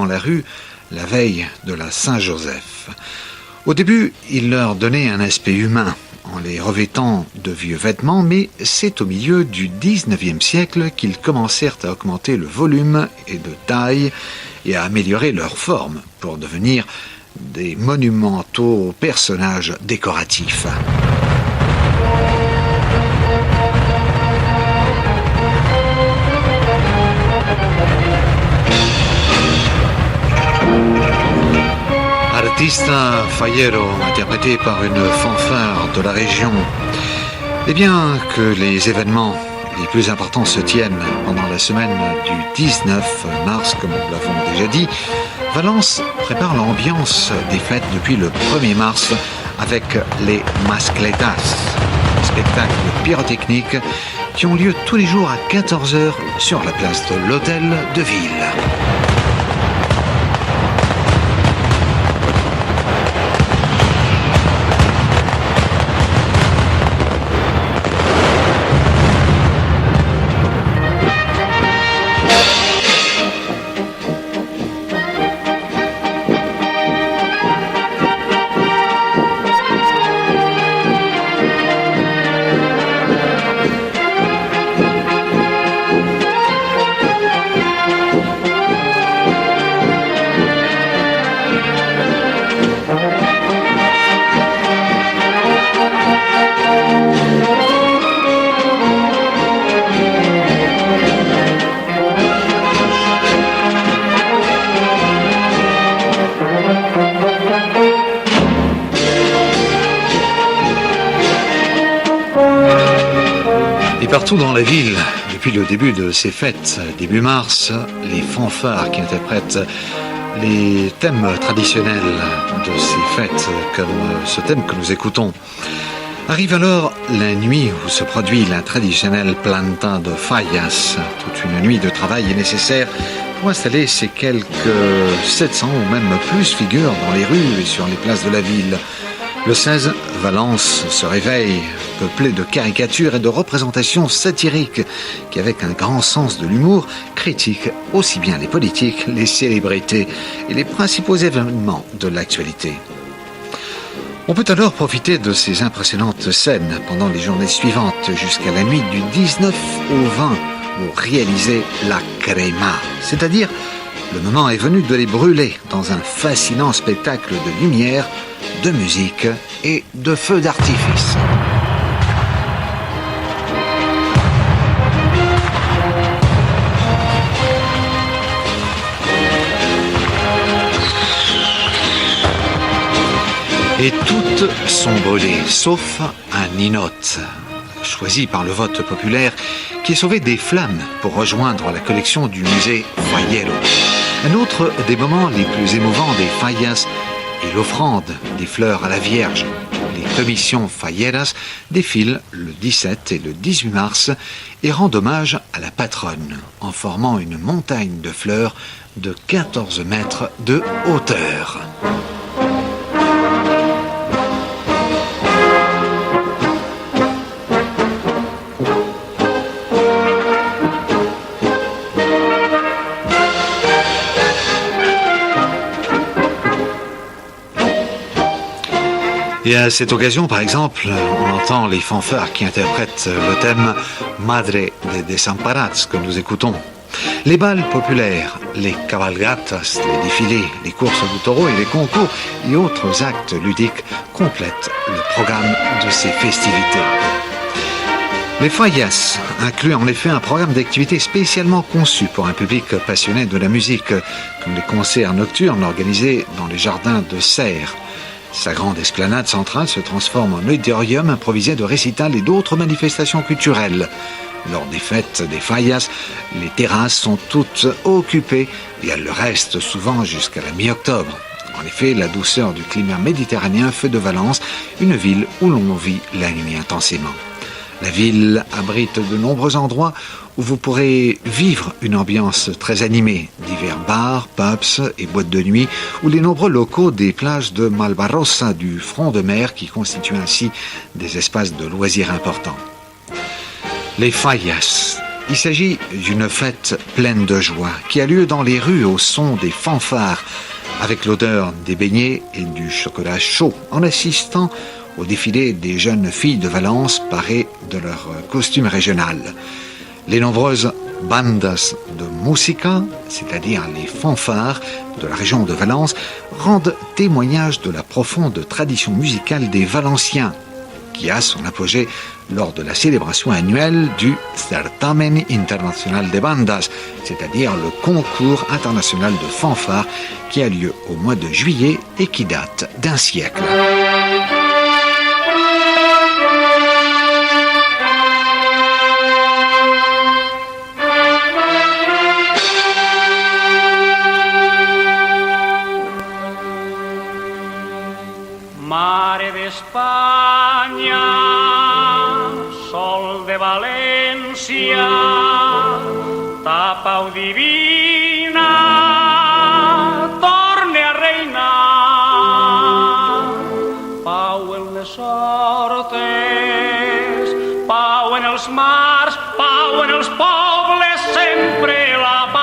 dans la rue la veille de la Saint-Joseph. Au début, il leur donnait un aspect humain en les revêtant de vieux vêtements, mais c'est au milieu du XIXe siècle qu'ils commencèrent à augmenter le volume et de taille et à améliorer leur forme pour devenir des monumentaux personnages décoratifs. Artista Fallero, interprété par une fanfare de la région. Et bien que les événements les plus importants se tiennent pendant la semaine du 19 mars, comme nous l'avons déjà dit, Valence prépare l'ambiance des fêtes depuis le 1er mars avec les Mascletas, spectacles pyrotechniques qui ont lieu tous les jours à 14h sur la place de l'Hôtel de Ville. Partout dans la ville, depuis le début de ces fêtes, début mars, les fanfares qui interprètent les thèmes traditionnels de ces fêtes, comme ce thème que nous écoutons. Arrive alors la nuit où se produit la traditionnelle planta de fallas. Toute une nuit de travail est nécessaire pour installer ces quelques 700 ou même plus figures dans les rues et sur les places de la ville. Le 16, Valence se réveille, peuplée de caricatures et de représentations satiriques qui, avec un grand sens de l'humour, critiquent aussi bien les politiques, les célébrités et les principaux événements de l'actualité. On peut alors profiter de ces impressionnantes scènes pendant les journées suivantes jusqu'à la nuit du 19 au 20 pour réaliser la crema, c'est-à-dire le moment est venu de les brûler dans un fascinant spectacle de lumière, de musique et de feux d'artifice. Et toutes sont brûlées, sauf un ninote, choisi par le vote populaire, qui est sauvé des flammes pour rejoindre la collection du musée Fallero. Un autre des moments les plus émouvants des fallas est l'offrande des fleurs à la Vierge. Les commissions falleras défilent le 17 et le 18 mars et rendent hommage à la patronne en formant une montagne de fleurs de 14 mètres de hauteur. Et à cette occasion, par exemple, on entend les fanfares qui interprètent le thème Madre de Desamparados que nous écoutons. Les bals populaires, les cabalgatas, les défilés, les courses du taureau et les concours et autres actes ludiques complètent le programme de ces festivités. Les fallas incluent en effet un programme d'activités spécialement conçu pour un public passionné de la musique, comme les concerts nocturnes organisés dans les jardins de Serres. Sa grande esplanade centrale se transforme en auditorium improvisé de récitals et d'autres manifestations culturelles. Lors des fêtes des fallas, les terrasses sont toutes occupées et elles le restent souvent jusqu'à la mi-octobre. En effet, la douceur du climat méditerranéen fait de Valence une ville où l'on vit la nuit intensément. La ville abrite de nombreux endroits où vous pourrez vivre une ambiance très animée. Divers bars, pubs et boîtes de nuit, ou les nombreux locaux des plages de Malvarrosa du front de mer qui constituent ainsi des espaces de loisirs importants. Les fallas, Il s'agit d'une fête pleine de joie qui a lieu dans les rues au son des fanfares, avec l'odeur des beignets et du chocolat chaud, en assistant au défilé des jeunes filles de Valence parées de leur costume régional. Les nombreuses bandas de música, c'est-à-dire les fanfares de la région de Valence, rendent témoignage de la profonde tradition musicale des Valenciens, qui a son apogée lors de la célébration annuelle du Certamen Internacional de Bandas, c'est-à-dire le concours international de fanfares qui a lieu au mois de juillet et qui date d'un siècle. Mare d'Espanya, sol de València, tapa-ho divina, torne a reinar. Pau en les hortes, pau en els mars, pau en els pobles, sempre la pau.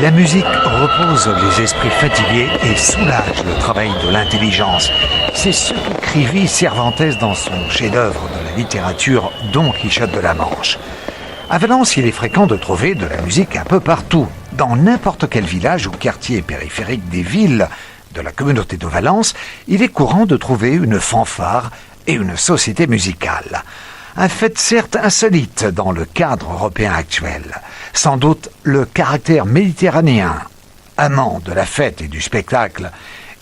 La musique repose les esprits fatigués et soulage le travail de l'intelligence. C'est ce qu'écrivit Cervantes dans son chef-d'œuvre de la littérature Don Quichotte de la Manche. À Valence, il est fréquent de trouver de la musique un peu partout. Dans n'importe quel village ou quartier périphérique des villes de la communauté de Valence, il est courant de trouver une fanfare et une société musicale. Un fait certes insolite dans le cadre européen actuel. Sans doute le caractère méditerranéen, amant de la fête et du spectacle,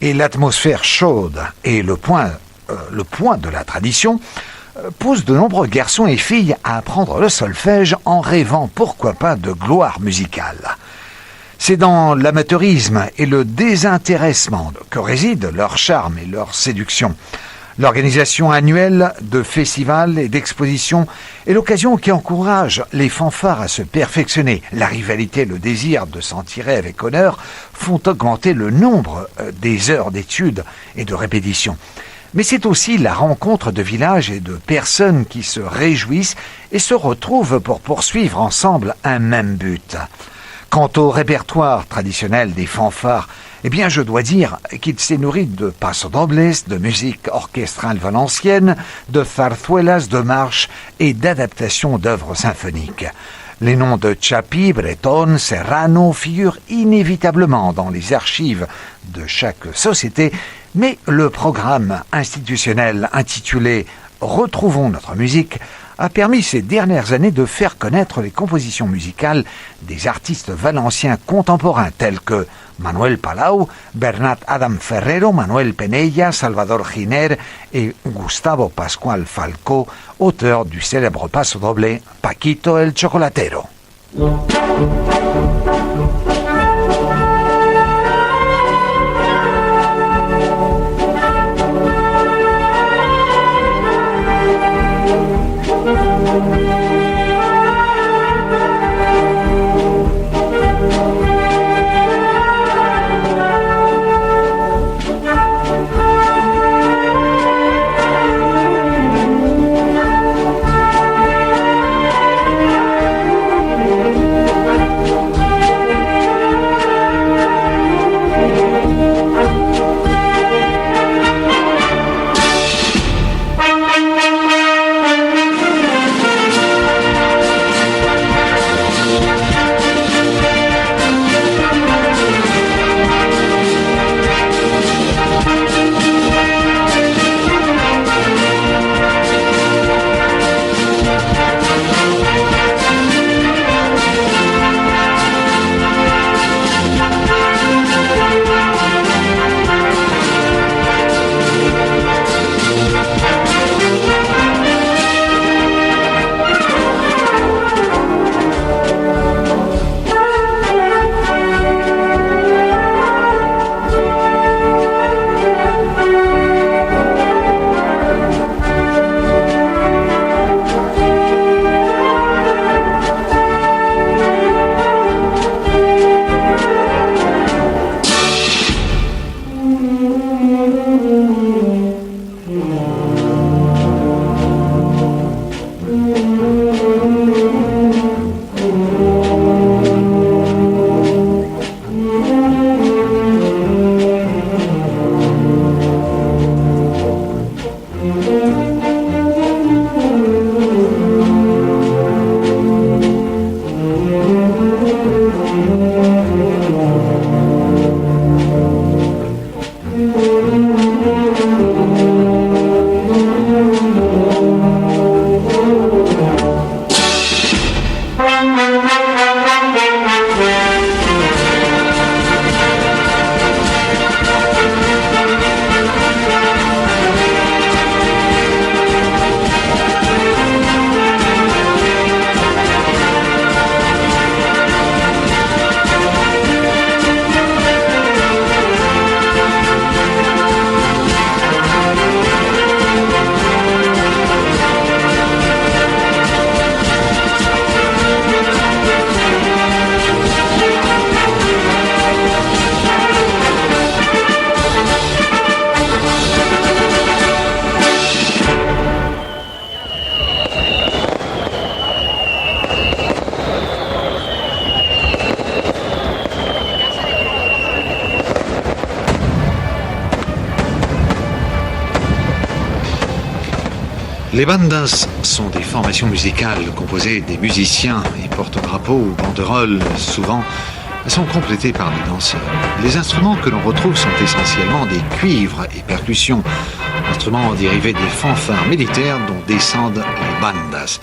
et l'atmosphère chaude et le point de la tradition, poussent de nombreux garçons et filles à apprendre le solfège en rêvant pourquoi pas de gloire musicale. C'est dans l'amateurisme et le désintéressement que résident leur charme et leur séduction. L'organisation annuelle de festivals et d'expositions est l'occasion qui encourage les fanfares à se perfectionner. La rivalité et le désir de s'en tirer avec honneur font augmenter le nombre des heures d'études et de répétitions. Mais c'est aussi la rencontre de villages et de personnes qui se réjouissent et se retrouvent pour poursuivre ensemble un même but. Quant au répertoire traditionnel des fanfares, eh bien, je dois dire qu'il s'est nourri de pasodobles, de musique orchestrale valencienne, de zarzuelas, de marches et d'adaptations d'œuvres symphoniques. Les noms de Chapí, Breton, Serrano figurent inévitablement dans les archives de chaque société, mais le programme institutionnel intitulé « Retrouvons notre musique » a permis ces dernières années de faire connaître les compositions musicales des artistes valenciens contemporains tels que Manuel Palau, Bernat Adam Ferrero, Manuel Penella, Salvador Giner et Gustavo Pascual Falcó, auteur du célèbre pasodoble Paquito el Chocolatero. Les bandas sont des formations musicales composées des musiciens et porte-drapeaux ou banderoles. Souvent, sont complétées par des danseurs. Les instruments que l'on retrouve sont essentiellement des cuivres et percussions, instruments dérivés des fanfares militaires dont descendent les bandas.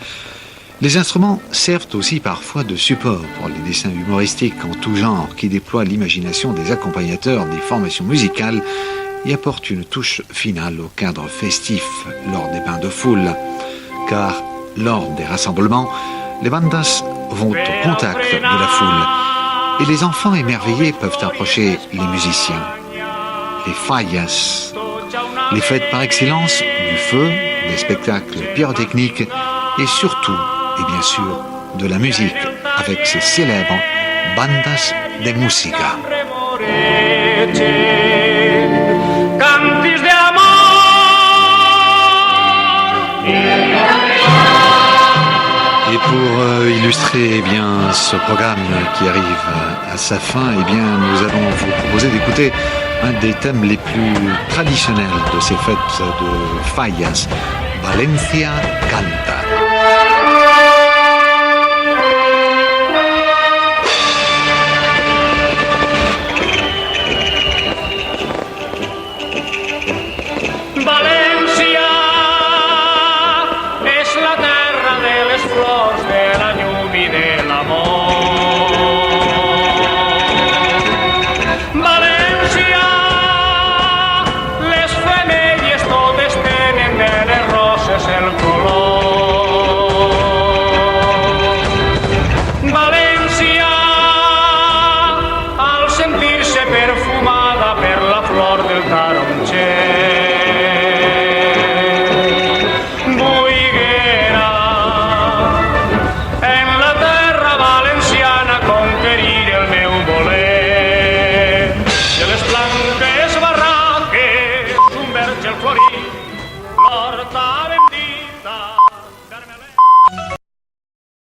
Les instruments servent aussi parfois de support pour les dessins humoristiques en tout genre qui déploient l'imagination des accompagnateurs des formations musicales et apportent une touche finale au cadre festif lors des bains de foule. Car lors des rassemblements, les bandas vont au contact de la foule et les enfants émerveillés peuvent approcher les musiciens. Les fallas, les fêtes par excellence du feu, des spectacles pyrotechniques et surtout, et bien sûr, de la musique avec ces célèbres bandas de música. Et pour illustrer ce programme qui arrive à sa fin, nous allons vous proposer d'écouter un des thèmes les plus traditionnels de ces fêtes de fallas, Valencia Canta. València és la terra de les flors, de la llum i de l'amor.